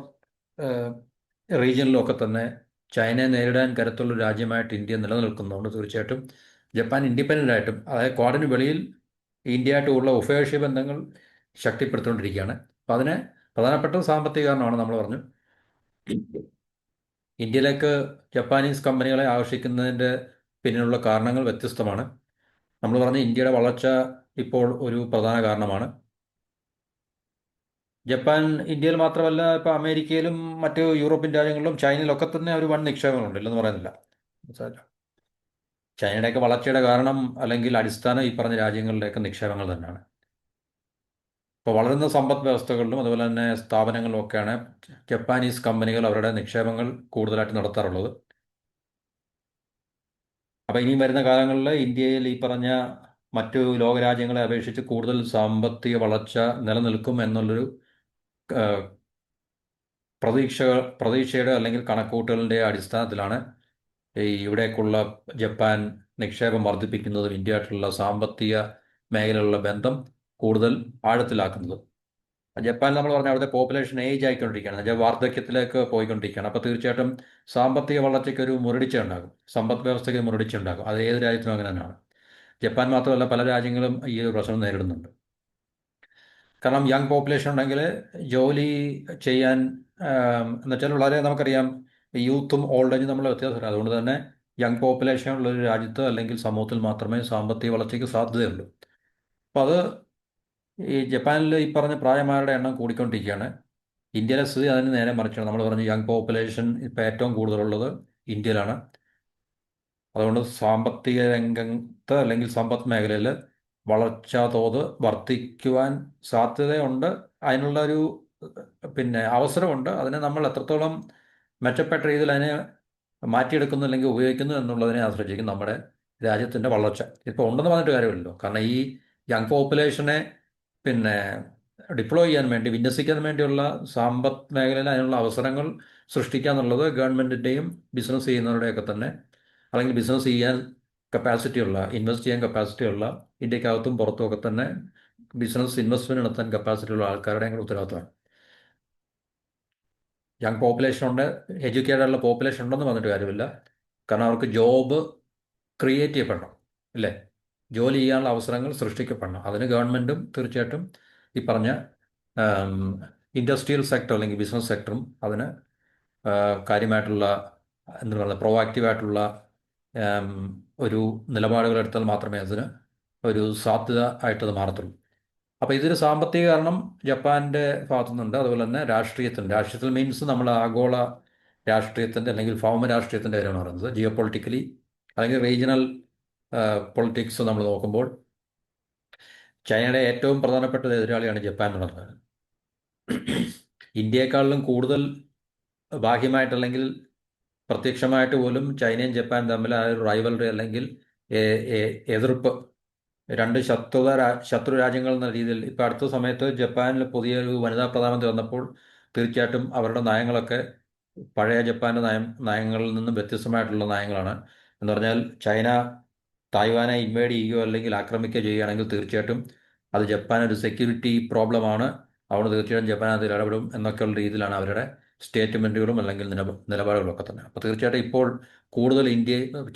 റീജിയനിലൊക്കെ തന്നെ ചൈനയെ നേരിടാൻ കരുത്തുള്ള രാജ്യമായിട്ട് ഇന്ത്യ നിലനിൽക്കുന്നതുകൊണ്ട് തീർച്ചയായിട്ടും ജപ്പാൻ ഇൻഡിപെൻഡൻ്റ് ആയിട്ടും, അതായത് ക്വാഡിന് വെളിയിൽ ഇന്ത്യയായിട്ടുള്ള ഉഭയകക്ഷി ബന്ധങ്ങൾ ശക്തിപ്പെടുത്തിക്കൊണ്ടിരിക്കുകയാണ്. അപ്പം അതിന് പ്രധാനപ്പെട്ട സാമ്പത്തിക കാരണമാണ് നമ്മൾ പറഞ്ഞു. ഇന്ത്യയിലേക്ക് ജപ്പാനീസ് കമ്പനികളെ ആകർഷിക്കുന്നതിൻ്റെ പിന്നിലുള്ള കാരണങ്ങൾ വ്യത്യസ്തമാണ്. നമ്മൾ പറഞ്ഞ ഇന്ത്യയുടെ വളർച്ച ഇപ്പോൾ ഒരു പ്രധാന കാരണമാണ്. ജപ്പാൻ ഇന്ത്യയിൽ മാത്രമല്ല, ഇപ്പോൾ അമേരിക്കയിലും മറ്റ് യൂറോപ്യൻ രാജ്യങ്ങളിലും ചൈനയിലൊക്കെ തന്നെ ഒരു വൻ നിക്ഷേപങ്ങളുണ്ട്, ഇല്ലെന്ന് പറയുന്നില്ല. മനസ്സിലായോ? ചൈനയുടെയൊക്കെ വളർച്ചയുടെ കാരണം അല്ലെങ്കിൽ അടിസ്ഥാനം ഈ പറഞ്ഞ രാജ്യങ്ങളുടെയൊക്കെ നിക്ഷേപങ്ങൾ തന്നെയാണ്. ഇപ്പോൾ വളരുന്ന സമ്പദ് വ്യവസ്ഥകളിലും അതുപോലെ തന്നെ സ്ഥാപനങ്ങളിലും ഒക്കെയാണ് ജപ്പാനീസ് കമ്പനികൾ അവരുടെ നിക്ഷേപങ്ങൾ കൂടുതലായിട്ട് നടത്താറുള്ളത്. അപ്പോൾ ഇനിയും വരുന്ന കാലങ്ങളിൽ ഇന്ത്യയിൽ ഈ പറഞ്ഞ മറ്റു ലോകരാജ്യങ്ങളെ അപേക്ഷിച്ച് കൂടുതൽ സാമ്പത്തിക വളർച്ച നിലനിൽക്കും എന്നുള്ളൊരു ഏഹ്, പ്രതീക്ഷ പ്രതീക്ഷയുടെ അല്ലെങ്കിൽ കണക്കുകൂട്ടലിൻ്റെ അടിസ്ഥാനത്തിലാണ് ഇവിടേക്കുള്ള ജപ്പാൻ നിക്ഷേപം വർദ്ധിപ്പിക്കുന്നതും ഇന്ത്യയായിട്ടുള്ള സാമ്പത്തിക മേഖലയിലുള്ള ബന്ധം കൂടുതൽ ആഴത്തിലാക്കുന്നത്. ജപ്പാൻ നമ്മൾ പറഞ്ഞ അവിടുത്തെ പോപ്പുലേഷൻ ഏജ് ആയിക്കൊണ്ടിരിക്കുകയാണ്, എന്നുവെച്ചാൽ വാർദ്ധക്യത്തിലേക്ക് പോയിക്കൊണ്ടിരിക്കുകയാണ്. അപ്പോൾ തീർച്ചയായിട്ടും സാമ്പത്തിക വളർച്ചയ്ക്ക് ഒരു മുരടിച്ച ഉണ്ടാകും, സമ്പദ് വ്യവസ്ഥയ്ക്ക് ഒരു മുരടിച്ച ഉണ്ടാകും. അത് ഏത് രാജ്യത്തിനും അങ്ങനെ തന്നെയാണ്. ജപ്പാൻ മാത്രമല്ല, പല രാജ്യങ്ങളും ഈ ഒരു പ്രശ്നം നേരിടുന്നുണ്ട്. കാരണം യങ് പോപ്പുലേഷൻ ഉണ്ടെങ്കിൽ ജോലി ചെയ്യാൻ എന്നുവെച്ചാൽ വളരെ നമുക്കറിയാം, യൂത്തും ഓൾഡ് ഏജും തമ്മിലുള്ള വ്യത്യാസമില്ല. അതുകൊണ്ട് തന്നെ യങ് പോപ്പുലേഷൻ ഉള്ള ഒരു രാജ്യത്ത് അല്ലെങ്കിൽ സമൂഹത്തിൽ മാത്രമേ സാമ്പത്തിക വളർച്ചയ്ക്ക് സാധ്യതയുള്ളൂ. അപ്പോൾ അത് ഈ ജപ്പാനിൽ ഈ പറഞ്ഞ പ്രായമായവരുടെ എണ്ണം കൂടിക്കൊണ്ടിരിക്കുകയാണ്. ഇന്ത്യയിലെ സ്ഥിതി അതിന് നേരെ മറിച്ചാണ്. നമ്മൾ പറഞ്ഞ യങ് പോപ്പുലേഷൻ ഇപ്പോൾ ഏറ്റവും കൂടുതലുള്ളത് ഇന്ത്യയിലാണ്. അതുകൊണ്ട് സാമ്പത്തിക രംഗത്ത് അല്ലെങ്കിൽ സമ്പദ് മേഖലയിൽ വളർച്ചാ തോത് വർദ്ധിക്കുവാൻ സാധ്യതയുണ്ട്. അതിനുള്ള ഒരു അവസരമുണ്ട്. അതിനെ നമ്മൾ എത്രത്തോളം മെച്ചപ്പെട്ട രീതിയിൽ അതിനെ മാറ്റിയെടുക്കുന്നു അല്ലെങ്കിൽ ഉപയോഗിക്കുന്നു എന്നുള്ളതിനെ ആശ്രയിച്ചിരിക്കും നമ്മുടെ രാജ്യത്തിൻ്റെ വളർച്ച. ഇപ്പോൾ ഉണ്ടെന്ന് പറഞ്ഞിട്ട് കാര്യമില്ലല്ലോ. കാരണം ഈ യങ് പോപ്പുലേഷനെ പിന്നെ ഡിപ്ലോയ് ചെയ്യാൻ വേണ്ടി, വിന്യസിക്കാൻ വേണ്ടിയുള്ള സമ്പദ് മേഖലയിൽ അതിനുള്ള അവസരങ്ങൾ സൃഷ്ടിക്കുക എന്നുള്ളത് ഗവൺമെൻറ്റിൻ്റെയും ബിസിനസ് ചെയ്യുന്നവരുടെയൊക്കെ തന്നെ, അല്ലെങ്കിൽ ബിസിനസ് ചെയ്യാൻ കപ്പാസിറ്റിയുള്ള, ഇൻവെസ്റ്റ് ചെയ്യാൻ കപ്പാസിറ്റിയുള്ള, ഇന്ത്യക്കകത്തും പുറത്തുമൊക്കെ തന്നെ ബിസിനസ് ഇൻവെസ്റ്റ്മെൻറ്റ് നടത്താൻ കപ്പാസിറ്റിയുള്ള ആൾക്കാരുടെ ഉത്തരവാദിത്തമാണ്. യങ് പോപ്പുലേഷൻ ഉണ്ട്, എഡ്യൂക്കേറ്റഡ് ആയിട്ടുള്ള പോപ്പുലേഷൻ ഉണ്ടെന്ന് പറഞ്ഞിട്ട് കാര്യമില്ല. കാരണം അവർക്ക് ജോബ് ക്രിയേറ്റ് ചെയ്യപ്പെടണം, അല്ലേ? ജോലി ചെയ്യാനുള്ള അവസരങ്ങൾ സൃഷ്ടിക്കപ്പെടണം. അതിന് ഗവൺമെൻറ്റും തീർച്ചയായിട്ടും ഈ പറഞ്ഞ ഇൻഡസ്ട്രിയൽ സെക്ടർ അല്ലെങ്കിൽ ബിസിനസ് സെക്ടറും അതിന് കാര്യമായിട്ടുള്ള, എന്താ പറയുക, പ്രൊവാക്റ്റീവായിട്ടുള്ള ഒരു നിലപാടുകൾ എടുത്താൽ മാത്രമേ അതിന് ഒരു സാധ്യത ആയിട്ടത് മാറത്തുള്ളൂ. അപ്പോൾ ഇതൊരു സാമ്പത്തിക കാരണം ജപ്പാൻ്റെ ഭാഗത്തുനിന്നുണ്ട്. അതുപോലെ തന്നെ രാഷ്ട്രീയത്തിൽ മീൻസ് നമ്മൾ ആഗോള രാഷ്ട്രീയത്തിൻ്റെ അല്ലെങ്കിൽ ഭൗമ രാഷ്ട്രീയത്തിൻ്റെ കാര്യമാണ് പറയുന്നത്. ജിയോ പൊളിറ്റിക്കലി അല്ലെങ്കിൽ റീജിയണൽ പൊളിറ്റിക്സ് നമ്മൾ നോക്കുമ്പോൾ ചൈനയുടെ ഏറ്റവും പ്രധാനപ്പെട്ട എതിരാളിയാണ് ജപ്പാൻ എന്നുള്ളത്. ഇന്ത്യയെക്കാളിലും കൂടുതൽ ബാഹ്യമായിട്ടല്ലെങ്കിൽ പ്രത്യക്ഷമായിട്ട് പോലും ചൈനയും ജപ്പാനും തമ്മിൽ ആ ഒരു റൈവൽറി അല്ലെങ്കിൽ എതിർപ്പ്, രണ്ട് ശത്രു രാജ്യങ്ങൾ എന്ന രീതിയിൽ. ഇപ്പോൾ അടുത്ത സമയത്ത് ജപ്പാനിൽ പുതിയൊരു വനിതാ പ്രധാനമന്ത്രി വന്നപ്പോൾ തീർച്ചയായിട്ടും അവരുടെ നയങ്ങളൊക്കെ പഴയ ജപ്പാൻ്റെ നയങ്ങളിൽ നിന്നും വ്യത്യസ്തമായിട്ടുള്ള നയങ്ങളാണ്. എന്ന് പറഞ്ഞാൽ ചൈന തായ്വാനെ ഇൻവേഡ് ചെയ്യുകയോ അല്ലെങ്കിൽ ആക്രമിക്കുകയോ ചെയ്യുകയാണെങ്കിൽ തീർച്ചയായിട്ടും അത് ജപ്പാൻ ഒരു സെക്യൂരിറ്റി പ്രോബ്ലമാണ്, അതുകൊണ്ട് തീർച്ചയായിട്ടും ജപ്പാൻ അതിൽ ഇടപെടും എന്നൊക്കെയുള്ള രീതിയിലാണ് അവരുടെ സ്റ്റേറ്റ്മെൻറ്റുകളും അല്ലെങ്കിൽ നിലപാടുകളൊക്കെ തന്നെ. അപ്പോൾ തീർച്ചയായിട്ടും ഇപ്പോൾ കൂടുതൽ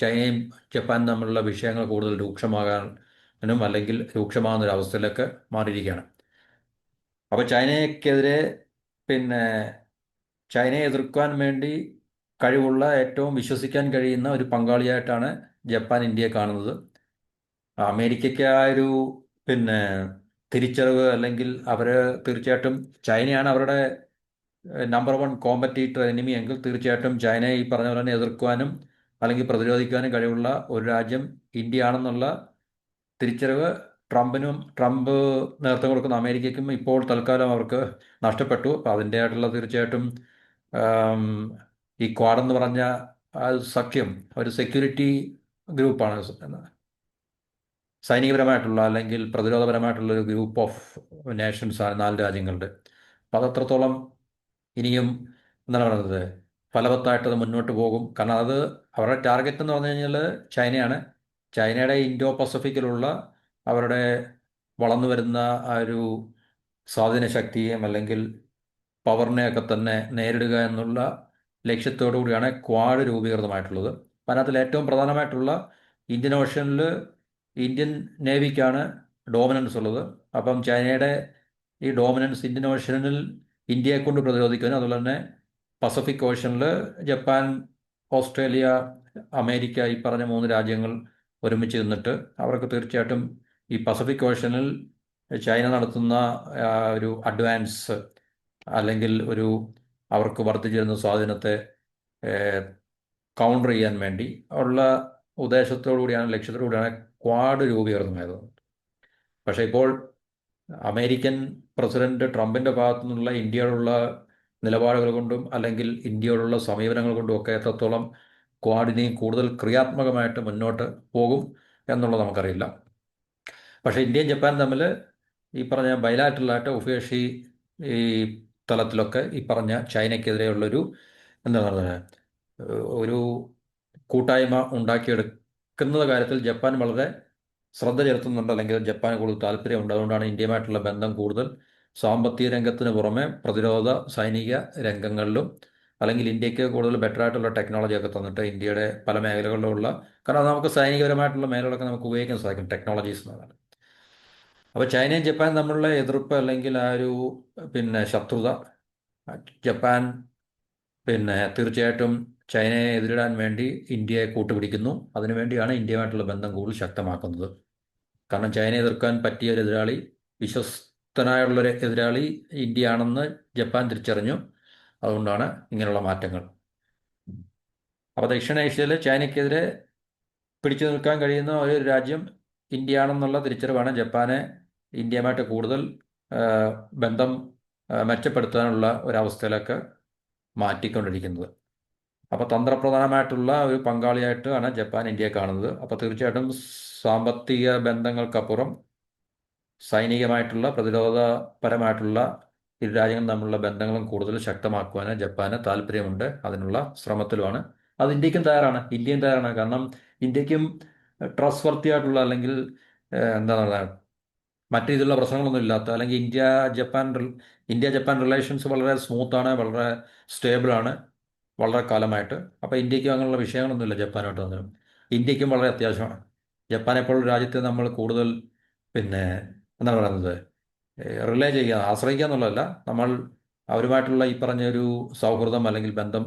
ചൈനയും ജപ്പാനും തമ്മിലുള്ള വിഷയങ്ങൾ കൂടുതൽ രൂക്ഷമാകാനും അല്ലെങ്കിൽ രൂക്ഷമാകുന്ന ഒരു അവസ്ഥയിലേക്ക് മാറിയിരിക്കുകയാണ്. അപ്പോൾ ചൈനയ്ക്കെതിരെ പിന്നെ ചൈനയെ എതിർക്കാൻ വേണ്ടി കഴിവുള്ള, ഏറ്റവും വിശ്വസിക്കാൻ കഴിയുന്ന ഒരു പങ്കാളിയായിട്ടാണ് ജപ്പാൻ ഇന്ത്യയെ കാണുന്നത്. അമേരിക്കയ്ക്ക് ആ ഒരു പിന്നെ തിരിച്ചറിവ് അല്ലെങ്കിൽ അവർ തീർച്ചയായിട്ടും ചൈനയാണ് അവരുടെ നമ്പർ വൺ കോമ്പറ്റീറ്റർ എനിമി എങ്കിൽ തീർച്ചയായിട്ടും ചൈനയെ ഈ പറഞ്ഞ പോലെ തന്നെ എതിർക്കുവാനും അല്ലെങ്കിൽ പ്രതിരോധിക്കാനും കഴിവുള്ള ഒരു രാജ്യം ഇന്ത്യയാണെന്നുള്ള തിരിച്ചറിവ് ട്രംപ് നേതൃത്വം കൊടുക്കുന്ന അമേരിക്കയ്ക്കും ഇപ്പോൾ തൽക്കാലം അവർക്ക് നഷ്ടപ്പെട്ടു. അപ്പോൾ അതിൻ്റെ ആയിട്ടുള്ള തീർച്ചയായിട്ടും ഈ ക്വാഡ് എന്ന് പറഞ്ഞ ആ സഖ്യം ഒരു സെക്യൂരിറ്റി ഗ്രൂപ്പാണ്, സൈനികപരമായിട്ടുള്ള അല്ലെങ്കിൽ പ്രതിരോധപരമായിട്ടുള്ള ഒരു ഗ്രൂപ്പ് ഓഫ് നേഷൻസാണ് 4 രാജ്യങ്ങളുടെ. അപ്പോൾ അതത്രത്തോളം ഇനിയും എന്താണ് പറയുന്നത്, ഫലവത്തായിട്ടത് മുന്നോട്ട് പോകും. കാരണം അത് അവരുടെ ടാർഗറ്റ് എന്ന് പറഞ്ഞു കഴിഞ്ഞാൽ ചൈനയാണ്. ചൈനയുടെ ഇൻഡോ പസഫിക്കിലുള്ള അവരുടെ വളർന്നു വരുന്ന ആ ഒരു സ്വാധീന ശക്തിയെയും അല്ലെങ്കിൽ പവറിനെയൊക്കെ തന്നെ നേരിടുക എന്നുള്ള ലക്ഷ്യത്തോടു കൂടിയാണ് ക്വാഡ് രൂപീകൃതമായിട്ടുള്ളത്. അപ്പം അതിനകത്തിൽ ഏറ്റവും പ്രധാനമായിട്ടുള്ള ഇന്ത്യൻ ഓഷ്യനിൽ ഇന്ത്യൻ നേവിക്കാണ് ഡോമിനൻസ് ഉള്ളത്. അപ്പം ചൈനയുടെ ഈ ഡോമിനൻസ് ഇന്ത്യൻ ഓഷ്യനിൽ ഇന്ത്യയെ കൊണ്ട് പ്രതിരോധിക്കാനും, അതുപോലെ തന്നെ പസഫിക് ഓഷ്യനിൽ ജപ്പാൻ, ഓസ്ട്രേലിയ, അമേരിക്ക, ഈ പറഞ്ഞ മൂന്ന് രാജ്യങ്ങൾ ഒരുമിച്ച് നിന്നിട്ട് അവർക്ക് തീർച്ചയായിട്ടും ഈ പസഫിക് ഓഷ്യനിൽ ചൈന നടത്തുന്ന ഒരു അഡ്വാൻസ് അല്ലെങ്കിൽ അവർക്ക് വർദ്ധിച്ചു വരുന്ന സ്വാധീനത്തെ കൗണ്ടർ ചെയ്യാൻ വേണ്ടി ഉള്ള ഉദ്ദേശത്തോടു കൂടിയാണ്, ലക്ഷ്യത്തോടു കൂടിയാണ് ക്വാഡ് രൂപീകൃതമായത്. പക്ഷേ ഇപ്പോൾ അമേരിക്കൻ പ്രസിഡന്റ് ട്രംപിന്റെ ഭാഗത്തു നിന്നുള്ള ഇന്ത്യയോടുള്ള നിലപാടുകൾ കൊണ്ടും അല്ലെങ്കിൽ ഇന്ത്യയോടുള്ള സമീപനങ്ങൾ കൊണ്ടും ഒക്കെ എത്രത്തോളം ക്വാഡിനെയും കൂടുതൽ ക്രിയാത്മകമായിട്ട് മുന്നോട്ട് പോകും എന്നുള്ളത് നമുക്കറിയില്ല. പക്ഷേ ഇന്ത്യയും ജപ്പാനും തമ്മിൽ ഈ പറഞ്ഞ ബയലാറ്ററലായിട്ട് ഉഭയകക്ഷി ഈ തലത്തിലൊക്കെ ഈ പറഞ്ഞ ചൈനയ്ക്കെതിരെയുള്ളൊരു എന്താ പറയുക, ഒരു കൂട്ടായ്മ ഉണ്ടാക്കിയെടുക്കുന്ന കാര്യത്തിൽ ജപ്പാൻ വളരെ ശ്രദ്ധ ചെലുത്തുന്നുണ്ട്, അല്ലെങ്കിൽ ജപ്പാന് കൂടുതൽ താല്പര്യമുണ്ട്. അതുകൊണ്ടാണ് ഇന്ത്യയുമായിട്ടുള്ള ബന്ധം കൂടുതൽ സാമ്പത്തിക രംഗത്തിന് പുറമെ പ്രതിരോധ സൈനിക രംഗങ്ങളിലും, അല്ലെങ്കിൽ ഇന്ത്യക്ക് കൂടുതൽ ബെറ്റർ ആയിട്ടുള്ള ടെക്നോളജിയൊക്കെ തന്നിട്ട് ഇന്ത്യയുടെ പല മേഖലകളിലുള്ള, കാരണം അത് നമുക്ക് സൈനികപരമായിട്ടുള്ള മേഖലകളൊക്കെ നമുക്ക് ഉപയോഗിക്കാൻ സാധിക്കും ടെക്നോളജീസ് എന്നാണ്. അപ്പോൾ ചൈനയും ജപ്പാനും തമ്മിലുള്ള എതിർപ്പ് അല്ലെങ്കിൽ ശത്രുത, ജപ്പാൻ തീർച്ചയായിട്ടും ചൈനയെ എതിരിടാൻ വേണ്ടി ഇന്ത്യയെ കൂട്ടുപിടിക്കുന്നു. അതിനുവേണ്ടിയാണ് ഇന്ത്യയുമായിട്ടുള്ള ബന്ധം കൂടുതൽ ശക്തമാക്കുന്നത്. കാരണം ചൈനയെ എതിർക്കാൻ പറ്റിയ ഒരു എതിരാളി, വിശ്വസ്തനായുള്ളൊരു എതിരാളി ഇന്ത്യയാണെന്ന് ജപ്പാൻ തിരിച്ചറിഞ്ഞു. അതുകൊണ്ടാണ് ഇങ്ങനെയുള്ള മാറ്റങ്ങൾ. അപ്പോൾ ദക്ഷിണേഷ്യയിൽ ചൈനയ്ക്കെതിരെ പിടിച്ചു നിൽക്കാൻ കഴിയുന്ന ഒരു രാജ്യം ഇന്ത്യയാണെന്നുള്ള തിരിച്ചറിവാണ് ജപ്പാനെ ഇന്ത്യയുമായിട്ട് കൂടുതൽ ബന്ധം മെച്ചപ്പെടുത്താനുള്ള ഒരവസ്ഥയിലേക്ക് മാറ്റിക്കൊണ്ടിരിക്കുന്നത്. അപ്പോൾ തന്ത്രപ്രധാനമായിട്ടുള്ള ഒരു പങ്കാളിയായിട്ടാണ് ജപ്പാൻ ഇന്ത്യയെ കാണുന്നത്. അപ്പോൾ തീർച്ചയായിട്ടും സാമ്പത്തിക ബന്ധങ്ങൾക്കപ്പുറം സൈനികമായിട്ടുള്ള പ്രതിരോധപരമായിട്ടുള്ള ഇരു രാജ്യങ്ങളും തമ്മിലുള്ള ബന്ധങ്ങളും കൂടുതൽ ശക്തമാക്കുവാൻ ജപ്പാന് താല്പര്യമുണ്ട്. അതിനുള്ള ശ്രമത്തിലുമാണ്. അത് ഇന്ത്യക്കും തയ്യാറാണ്, ഇന്ത്യയും തയ്യാറാണ്. കാരണം ഇന്ത്യക്കും ട്രസ്റ്റ് വർത്തിയായിട്ടുള്ള, അല്ലെങ്കിൽ എന്താ പറയുക, മറ്റു രീതിയിലുള്ള പ്രശ്നങ്ങളൊന്നും ഇല്ലാത്ത, അല്ലെങ്കിൽ ഇന്ത്യ ജപ്പാൻ റിലേഷൻസ് വളരെ സ്മൂത്താണ്, വളരെ സ്റ്റേബിളാണ് വളരെ കാലമായിട്ട്. അപ്പോൾ ഇന്ത്യക്കും അങ്ങനെയുള്ള വിഷയങ്ങളൊന്നുമില്ല ജപ്പാനായിട്ട് വന്നതും. ഇന്ത്യക്കും വളരെ അത്യാവശ്യമാണ്. ജപ്പാനെ പോലുള്ള രാജ്യത്തെ നമ്മൾ കൂടുതൽ എന്താണ് പറയുന്നത്, റിലേ ചെയ്യുക, ആശ്രയിക്കുക എന്നുള്ളതല്ല, നമ്മൾ അവരുമായിട്ടുള്ള ഈ പറഞ്ഞൊരു സൗഹൃദം അല്ലെങ്കിൽ ബന്ധം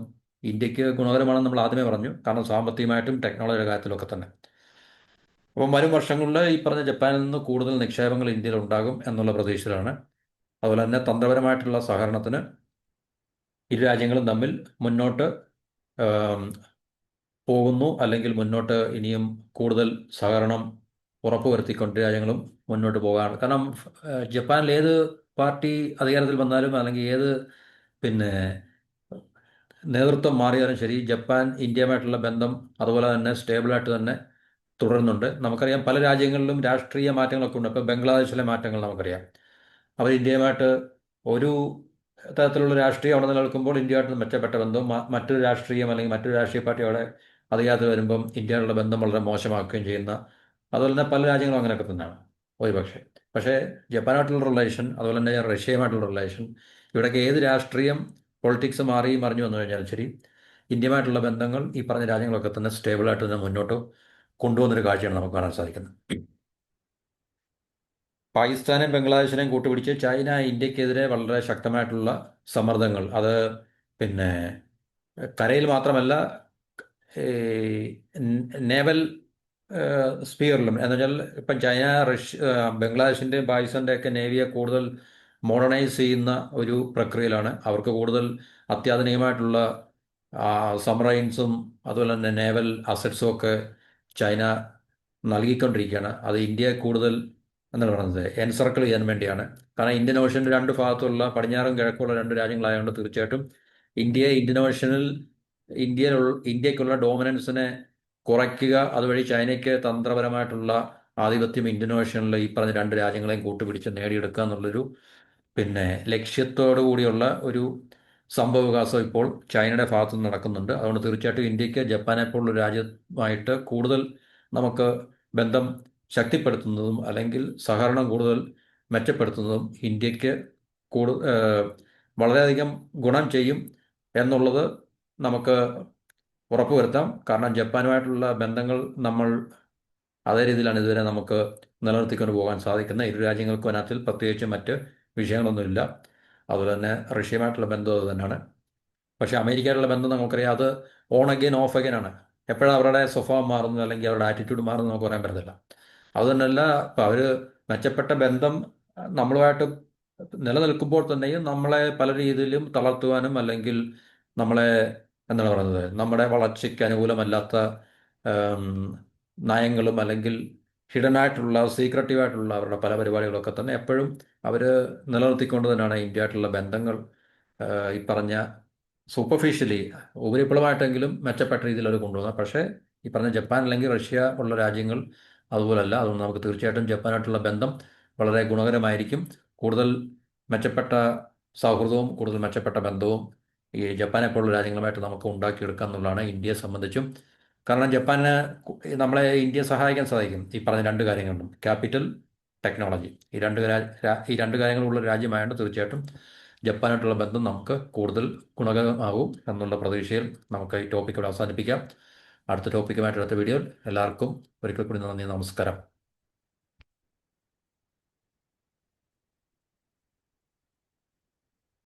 ഇന്ത്യക്ക് ഗുണകരമാണെന്ന് നമ്മൾ ആദ്യമേ പറഞ്ഞു. കാരണം സാമ്പത്തികമായിട്ടും ടെക്നോളജിയുടെ കാര്യത്തിലൊക്കെ തന്നെ. അപ്പം വരും വർഷങ്ങളിൽ ഈ പറഞ്ഞ ജപ്പാനിൽ നിന്ന് കൂടുതൽ നിക്ഷേപങ്ങൾ ഇന്ത്യയിൽ ഉണ്ടാകും എന്നുള്ള പ്രതീക്ഷയിലാണ്. അതുപോലെ തന്നെ തന്ത്രപരമായിട്ടുള്ള സഹകരണത്തിന് ഇരു രാജ്യങ്ങളും തമ്മിൽ മുന്നോട്ട് പോകുന്നു, അല്ലെങ്കിൽ മുന്നോട്ട് ഇനിയും കൂടുതൽ സഹകരണം ഉറപ്പുവരുത്തിക്കൊണ്ട് രാജ്യങ്ങളും മുന്നോട്ട് പോകാണ്. കാരണം ജപ്പാനിൽ ഏത് പാർട്ടി അധികാരത്തിൽ വന്നാലും, അല്ലെങ്കിൽ ഏത് പിന്നെ നേതൃത്വം മാറിയാലും ശരി, ജപ്പാൻ ഇന്ത്യയുമായിട്ടുള്ള ബന്ധം അതുപോലെ തന്നെ സ്റ്റേബിളായിട്ട് തന്നെ തുടരുന്നുണ്ട്. നമുക്കറിയാം പല രാജ്യങ്ങളിലും രാഷ്ട്രീയ മാറ്റങ്ങളൊക്കെ ഉണ്ട്. ഇപ്പോൾ ബംഗ്ലാദേശിലെ മാറ്റങ്ങൾ നമുക്കറിയാം. അവർ ഇന്ത്യയുമായിട്ട് ഒരു തരത്തിലുള്ള രാഷ്ട്രീയം അവിടെ നിലനിൽക്കുമ്പോൾ ഇന്ത്യയായിട്ട് മെച്ചപ്പെട്ട ബന്ധവും, മറ്റൊരു രാഷ്ട്രീയം അല്ലെങ്കിൽ മറ്റൊരു രാഷ്ട്രീയ പാർട്ടി അവിടെ അധികാരത്തിൽ വരുമ്പം ഇന്ത്യയുള്ള ബന്ധം വളരെ മോശമാക്കുകയും ചെയ്യുന്ന, അതുപോലെ തന്നെ പല രാജ്യങ്ങളും അങ്ങനെയൊക്കെ തന്നെയാണ് പക്ഷേ ജപ്പാനായിട്ടുള്ള റിലേഷൻ, അതുപോലെ തന്നെ റഷ്യയുമായിട്ടുള്ള റിലേഷൻ, ഇവിടേക്ക് ഏത് രാഷ്ട്രീയം പൊളിറ്റിക്സ് മാറി മറിഞ്ഞു വന്നു കഴിഞ്ഞാലും ശരി, ഇന്ത്യയുമായിട്ടുള്ള ബന്ധങ്ങൾ ഈ പറഞ്ഞ രാജ്യങ്ങളൊക്കെ തന്നെ സ്റ്റേബിളായിട്ട് തന്നെ മുന്നോട്ട് കൊണ്ടുവന്നൊരു കാഴ്ചയാണ് നമുക്ക് കാണാൻ സാധിക്കുന്നത്. പാകിസ്ഥാനെയും ബംഗ്ലാദേശിനെയും കൂട്ടുപിടിച്ച് ചൈന ഇന്ത്യക്കെതിരെ വളരെ ശക്തമായിട്ടുള്ള സമ്മർദ്ദങ്ങൾ, അത് പിന്നെ കരയിൽ മാത്രമല്ല, നേവൽ സ്പിയറിലും, എന്ന് വെച്ചാൽ ഇപ്പം ചൈന ബംഗ്ലാദേശിൻ്റെയും പാകിസ്ഥാൻ്റെ ഒക്കെ നേവിയെ കൂടുതൽ മോഡേണൈസ് ചെയ്യുന്ന ഒരു പ്രക്രിയയിലാണ്. അവർക്ക് കൂടുതൽ അത്യാധുനികമായിട്ടുള്ള സബ്മറൈൻസും അതുപോലെ തന്നെ നേവൽ അസറ്റ്സും ഒക്കെ ചൈന നൽകിക്കൊണ്ടിരിക്കുകയാണ്. അത് ഇന്ത്യയെ കൂടുതൽ എന്താണ് പറയുന്നത്, എൻസർക്കിൾ ചെയ്യാൻ വേണ്ടിയാണ്. കാരണം ഇന്ത്യൻ ഓഷ്യൻ്റെ രണ്ട് ഭാഗത്തുള്ള പടിഞ്ഞാറും കിഴക്കുമുള്ള രണ്ട് രാജ്യങ്ങളായതുകൊണ്ട് തീർച്ചയായിട്ടും ഇന്ത്യൻ ഓഷ്യനിൽ ഇന്ത്യക്കുള്ള ഡോമിനൻസിനെ കുറയ്ക്കുക, അതുവഴി ചൈനയ്ക്ക് തന്ത്രപരമായിട്ടുള്ള ആധിപത്യം ഇന്ത്യൻ ഓഷ്യനിൽ ഈ പറഞ്ഞ രണ്ട് രാജ്യങ്ങളെയും കൂട്ടുപിടിച്ച് നേടിയെടുക്കുക എന്നുള്ളൊരു ലക്ഷ്യത്തോടു കൂടിയുള്ള ഒരു സംഭവവികാസം ഇപ്പോൾ ചൈനയുടെ ഭാഗത്തു നിന്ന് നടക്കുന്നുണ്ട്. അതുകൊണ്ട് തീർച്ചയായിട്ടും ഇന്ത്യക്ക് ജപ്പാനെ പോലുള്ള രാജ്യമായിട്ട് കൂടുതൽ നമുക്ക് ബന്ധം ശക്തിപ്പെടുത്തുന്നതും അല്ലെങ്കിൽ സഹകരണം കൂടുതൽ മെച്ചപ്പെടുത്തുന്നതും ഇന്ത്യക്ക് വളരെയധികം ഗുണം ചെയ്യും എന്നുള്ളത് നമുക്ക് ഉറപ്പുവരുത്താം. കാരണം ജപ്പാനുമായിട്ടുള്ള ബന്ധങ്ങൾ നമ്മൾ അതേ രീതിയിലാണ് ഇതുവരെ നമുക്ക് നിലനിർത്തിക്കൊണ്ട് പോകാൻ സാധിക്കുന്നത്. ഇരു രാജ്യങ്ങൾക്കും അതിനകത്തിൽ പ്രത്യേകിച്ച് മറ്റ് വിഷയങ്ങളൊന്നുമില്ല. അതുപോലെ തന്നെ റഷ്യയുമായിട്ടുള്ള ബന്ധം അത് തന്നെയാണ്. പക്ഷേ അമേരിക്കയായിട്ടുള്ള ബന്ധം നമുക്കറിയാം, അത് ഓൺ അഗെയിൻ ഓഫ് അഗെയിൻ ആണ്. എപ്പോഴാണ് അവരുടെ സ്വഭാവം മാറുന്നത് അല്ലെങ്കിൽ അവരുടെ ആറ്റിറ്റ്യൂഡ് മാറുന്നത് നമുക്ക് പറയാൻ പറ്റത്തില്ല. അതുതന്നെയല്ല, ഇപ്പം അവർ മെച്ചപ്പെട്ട ബന്ധം നമ്മളുമായിട്ട് നിലനിൽക്കുമ്പോൾ തന്നെയും നമ്മളെ പല രീതിയിലും തളർത്തുവാനും അല്ലെങ്കിൽ നമ്മളെ എന്താണ് പറയുന്നത്, നമ്മുടെ വളർച്ചയ്ക്ക് അനുകൂലമല്ലാത്ത ആം, നയങ്ങളും അല്ലെങ്കിൽ ഹിഡൻ ആയിട്ടുള്ള സീക്രട്ടീവായിട്ടുള്ള അവരുടെ പല പരിപാടികളൊക്കെ തന്നെ എപ്പോഴും അവർ നിലനിർത്തിക്കൊണ്ട് തന്നെയാണ് ഇന്ത്യ ആയിട്ടുള്ള ബന്ധങ്ങൾ ഈ പറഞ്ഞ സൂപ്പർഫിഷ്യലി ഉപരിപ്ലവമായിട്ടെങ്കിലും മെച്ചപ്പെട്ട രീതിയിൽ അവർ കൊണ്ടുപോകുന്നത്. പക്ഷേ ഈ പറഞ്ഞ ജപ്പാൻ അല്ലെങ്കിൽ റഷ്യ ഉള്ള രാജ്യങ്ങൾ അതുപോലല്ല. അതുകൊണ്ട് നമുക്ക് തീർച്ചയായിട്ടും ജപ്പാനായിട്ടുള്ള ബന്ധം വളരെ ഗുണകരമായിരിക്കും. കൂടുതൽ മെച്ചപ്പെട്ട സൗഹൃദവും കൂടുതൽ മെച്ചപ്പെട്ട ബന്ധവും ഈ ജപ്പാനെ പോലുള്ള രാജ്യങ്ങളുമായിട്ട് നമുക്ക് ഉണ്ടാക്കിയെടുക്കാം എന്നുള്ളതാണ് ഇന്ത്യയെ സംബന്ധിച്ചും. കാരണം ജപ്പാന് നമ്മളെ ഇന്ത്യയെ സഹായിക്കാൻ സാധിക്കും ഈ പറഞ്ഞ രണ്ട് കാര്യങ്ങളിലും: ക്യാപിറ്റൽ, ടെക്നോളജി. ഈ രണ്ട് കാര്യങ്ങളുള്ള രാജ്യമായതുകൊണ്ട് തീർച്ചയായിട്ടും ജപ്പാനായിട്ടുള്ള ബന്ധം നമുക്ക് കൂടുതൽ ഗുണകരമാകും എന്നുള്ള പ്രതീക്ഷയിൽ നമുക്ക് ഈ ടോപ്പിക്ക് ഇവിടെ അവസാനിപ്പിക്കാം. അടുത്ത ടോപ്പിക്കുമായിട്ട് അടുത്ത വീഡിയോയിൽ എല്ലാവർക്കും ഒരിക്കൽ കൂടി നന്ദി, നമസ്കാരം.